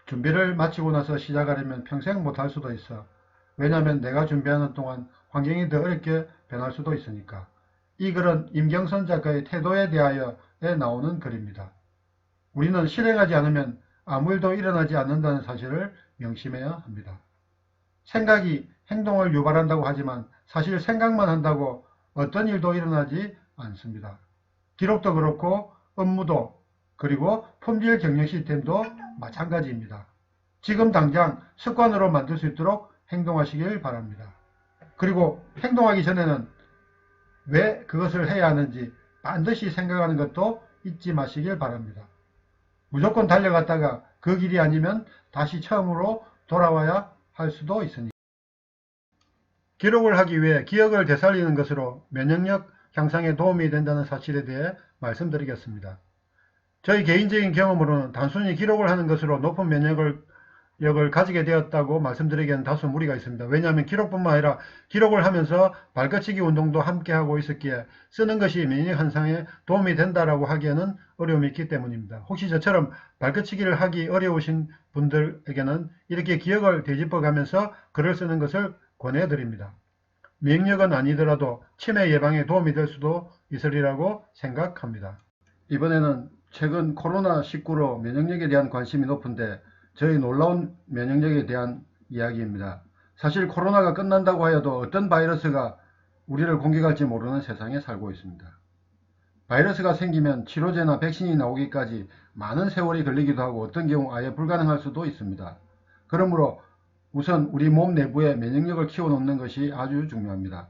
준비를 마치고 나서 시작하려면 평생 못할 수도 있어. 왜냐하면 내가 준비하는 동안 환경이 더 어렵게 변할 수도 있으니까. 이 글은 임경선 작가의 태도에 대하여에 나오는 글입니다. 우리는 실행하지 않으면 아무 일도 일어나지 않는다는 사실을 명심해야 합니다. 생각이 행동을 유발한다고 하지만 사실 생각만 한다고 어떤 일도 일어나지 않습니다. 기록도 그렇고 업무도 그리고 품질 경영 시스템도 마찬가지입니다. 지금 당장 습관으로 만들 수 있도록 행동하시길 바랍니다. 그리고 행동하기 전에는 왜 그것을 해야 하는지 반드시 생각하는 것도 잊지 마시길 바랍니다. 무조건 달려갔다가 그 길이 아니면 다시 처음으로 돌아와야 할 수도 있으니. 기록을 하기 위해 기억을 되살리는 것으로 면역력 향상에 도움이 된다는 사실에 대해 말씀드리겠습니다. 저희 개인적인 경험으로는 단순히 기록을 하는 것으로 높은 면역력을 가지게 되었다고 말씀드리기에는 다소 무리가 있습니다. 왜냐하면 기록뿐만 아니라 기록을 하면서 발끝치기 운동도 함께 하고 있었기에 쓰는 것이 면역 향상에 도움이 된다라고 하기에는 어려움이 있기 때문입니다. 혹시 저처럼 발끝치기를 하기 어려우신 분들에게는 이렇게 기억을 되짚어 가면서 글을 쓰는 것을 권해드립니다. 면역력은 아니더라도 치매 예방에 도움이 될 수도 있으리라고 생각합니다. 이번에는 최근 코로나19로 면역력에 대한 관심이 높은데 저희 놀라운 면역력에 대한 이야기입니다. 사실 코로나가 끝난다고 하여도 어떤 바이러스가 우리를 공격할지 모르는 세상에 살고 있습니다. 바이러스가 생기면 치료제나 백신이 나오기까지 많은 세월이 걸리기도 하고 어떤 경우 아예 불가능할 수도 있습니다. 그러므로 우선 우리 몸 내부의 면역력을 키워놓는 것이 아주 중요합니다.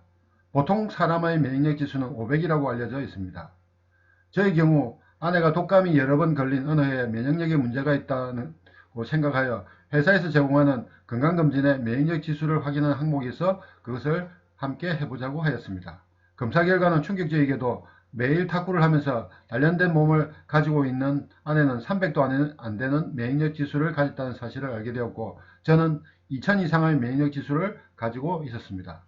보통 사람의 면역력 지수는 500이라고 알려져 있습니다. 저의 경우 아내가 독감이 여러 번 걸린 어느 해에 면역력에 문제가 있다고 생각하여 회사에서 제공하는 건강검진에 면역력 지수를 확인하는 항목이 있어 그것을 함께 해보자고 하였습니다. 검사 결과는 충격적이게도 매일 탁구를 하면서 단련된 몸을 가지고 있는 아내는 300도 안 되는 면역력 지수를 가졌다는 사실을 알게 되었고 저는 2000 이상의 면역력 지수를 가지고 있었습니다.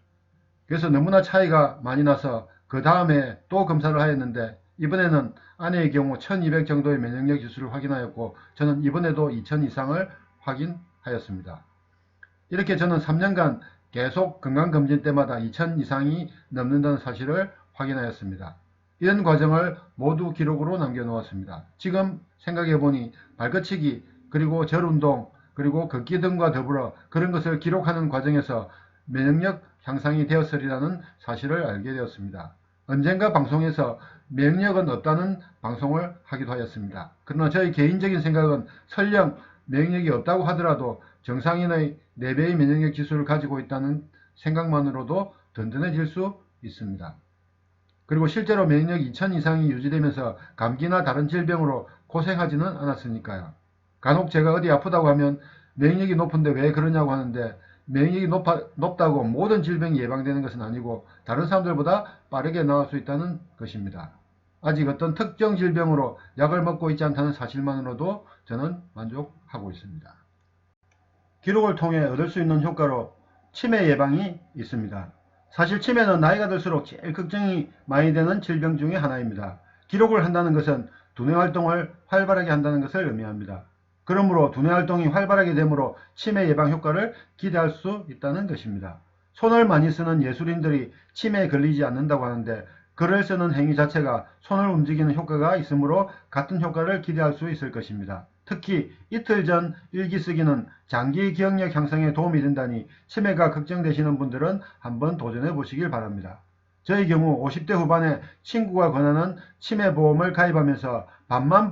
그래서 너무나 차이가 많이 나서 그 다음에 또 검사를 하였는데 이번에는 아내의 경우 1200 정도의 면역력 지수를 확인하였고 저는 이번에도 2000 이상을 확인하였습니다. 이렇게 저는 3년간 계속 건강검진 때마다 2000 이상이 넘는다는 사실을 확인하였습니다. 이런 과정을 모두 기록으로 남겨놓았습니다. 지금 생각해보니 발끝치기 그리고 절운동 그리고 걷기 등과 더불어 그런 것을 기록하는 과정에서 면역력 향상이 되었으리라는 사실을 알게 되었습니다. 언젠가 방송에서 면역력은 없다는 방송을 하기도 하였습니다. 그러나 저희 개인적인 생각은 설령 면역력이 없다고 하더라도 정상인의 4배의 면역력 지수를 가지고 있다는 생각만으로도 든든해질 수 있습니다. 그리고 실제로 면역력 2000 이상이 유지되면서 감기나 다른 질병으로 고생하지는 않았으니까요. 간혹 제가 어디 아프다고 하면 면역력이 높은데 왜 그러냐고 하는데 면역력이 높다고 모든 질병이 예방되는 것은 아니고 다른 사람들보다 빠르게 나을 수 있다는 것입니다. 아직 어떤 특정 질병으로 약을 먹고 있지 않다는 사실만으로도 저는 만족하고 있습니다. 기록을 통해 얻을 수 있는 효과로 치매 예방이 있습니다. 사실 치매는 나이가 들수록 제일 걱정이 많이 되는 질병 중에 하나입니다. 기록을 한다는 것은 두뇌 활동을 활발하게 한다는 것을 의미합니다. 그러므로 두뇌 활동이 활발하게 되므로 치매 예방 효과를 기대할 수 있다는 것입니다. 손을 많이 쓰는 예술인들이 치매에 걸리지 않는다고 하는데 글을 쓰는 행위 자체가 손을 움직이는 효과가 있으므로 같은 효과를 기대할 수 있을 것입니다. 특히 이틀 전 일기 쓰기는 장기 기억력 향상에 도움이 된다니 치매가 걱정되시는 분들은 한번 도전해 보시길 바랍니다. 저의 경우 50대 후반에 친구가 권하는 치매보험을 가입하면서 반만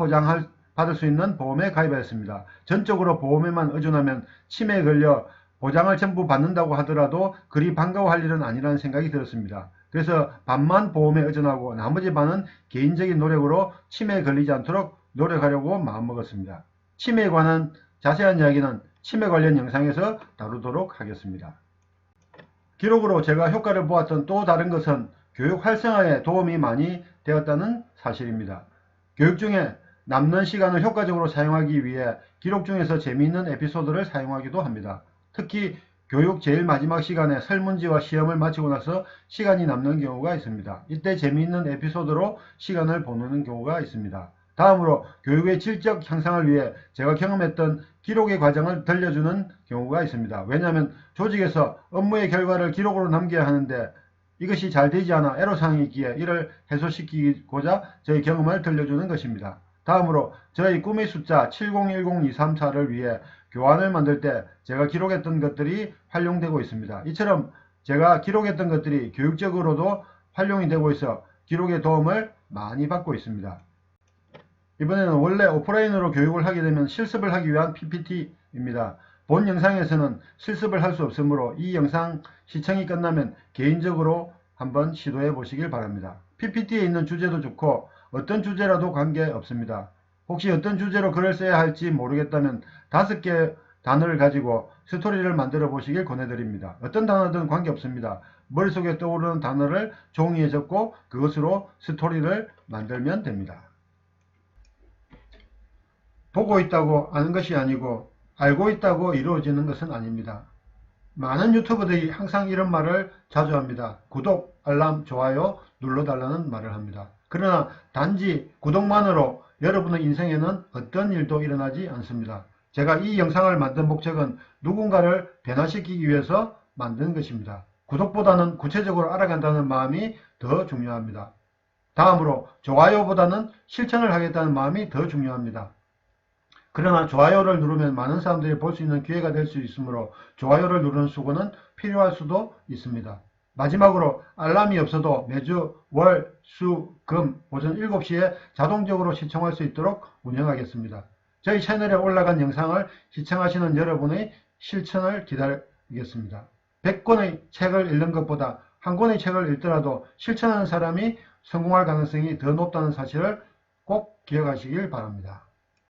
받을 수 있는 보험에 가입하였습니다. 전적으로 보험에만 의존하면 치매에 걸려 보장을 전부 받는다고 하더라도 그리 반가워할 일은 아니라는 생각이 들었습니다. 그래서 반만 보험에 의존하고 나머지 반은 개인적인 노력으로 치매에 걸리지 않도록 노력하려고 마음먹었습니다. 치매에 관한 자세한 이야기는 치매 관련 영상에서 다루도록 하겠습니다. 기록으로 제가 효과를 보았던 또 다른 것은 교육 활성화에 도움이 많이 되었다는 사실입니다. 교육 중에 남는 시간을 효과적으로 사용하기 위해 기록 중에서 재미있는 에피소드를 사용하기도 합니다. 특히 교육 제일 마지막 시간에 설문지와 시험을 마치고 나서 시간이 남는 경우가 있습니다. 이때 재미있는 에피소드로 시간을 보내는 경우가 있습니다. 다음으로 교육의 질적 향상을 위해 제가 경험했던 기록의 과정을 들려주는 경우가 있습니다. 왜냐하면 조직에서 업무의 결과를 기록으로 남겨야 하는데 이것이 잘 되지 않아 애로사항이 있기에 이를 해소시키고자 저희 경험을 들려주는 것입니다. 다음으로 저희 꿈의 숫자 7010234를 위해 교환을 만들 때 제가 기록했던 것들이 활용되고 있습니다. 이처럼 제가 기록했던 것들이 교육적으로도 활용이 되고 있어 기록의 도움을 많이 받고 있습니다. 이번에는 원래 오프라인으로 교육을 하게 되면 실습을 하기 위한 PPT입니다. 본 영상에서는 실습을 할 수 없으므로 이 영상 시청이 끝나면 개인적으로 한번 시도해 보시길 바랍니다. PPT에 있는 주제도 좋고 어떤 주제라도 관계없습니다. 혹시 어떤 주제로 글을 써야 할지 모르겠다면 5개 단어를 가지고 스토리를 만들어 보시길 권해드립니다. 어떤 단어든 관계없습니다. 머릿속에 떠오르는 단어를 종이에 적고 그것으로 스토리를 만들면 됩니다. 보고 있다고 아는 것이 아니고 알고 있다고 이루어지는 것은 아닙니다. 많은 유튜버들이 항상 이런 말을 자주 합니다. 구독, 알람, 좋아요 눌러달라는 말을 합니다. 그러나 단지 구독만으로 여러분의 인생에는 어떤 일도 일어나지 않습니다. 제가 이 영상을 만든 목적은 누군가를 변화시키기 위해서 만든 것입니다. 구독보다는 구체적으로 알아간다는 마음이 더 중요합니다. 다음으로 좋아요보다는 실천을 하겠다는 마음이 더 중요합니다. 그러나 좋아요를 누르면 많은 사람들이 볼 수 있는 기회가 될 수 있으므로 좋아요를 누르는 수고는 필요할 수도 있습니다. 마지막으로 알람이 없어도 매주 월, 수, 금 오전 7시에 자동적으로 시청할 수 있도록 운영하겠습니다. 저희 채널에 올라간 영상을 시청하시는 여러분의 실천을 기다리겠습니다. 100권의 책을 읽는 것보다 한 권의 책을 읽더라도 실천하는 사람이 성공할 가능성이 더 높다는 사실을 꼭 기억하시길 바랍니다.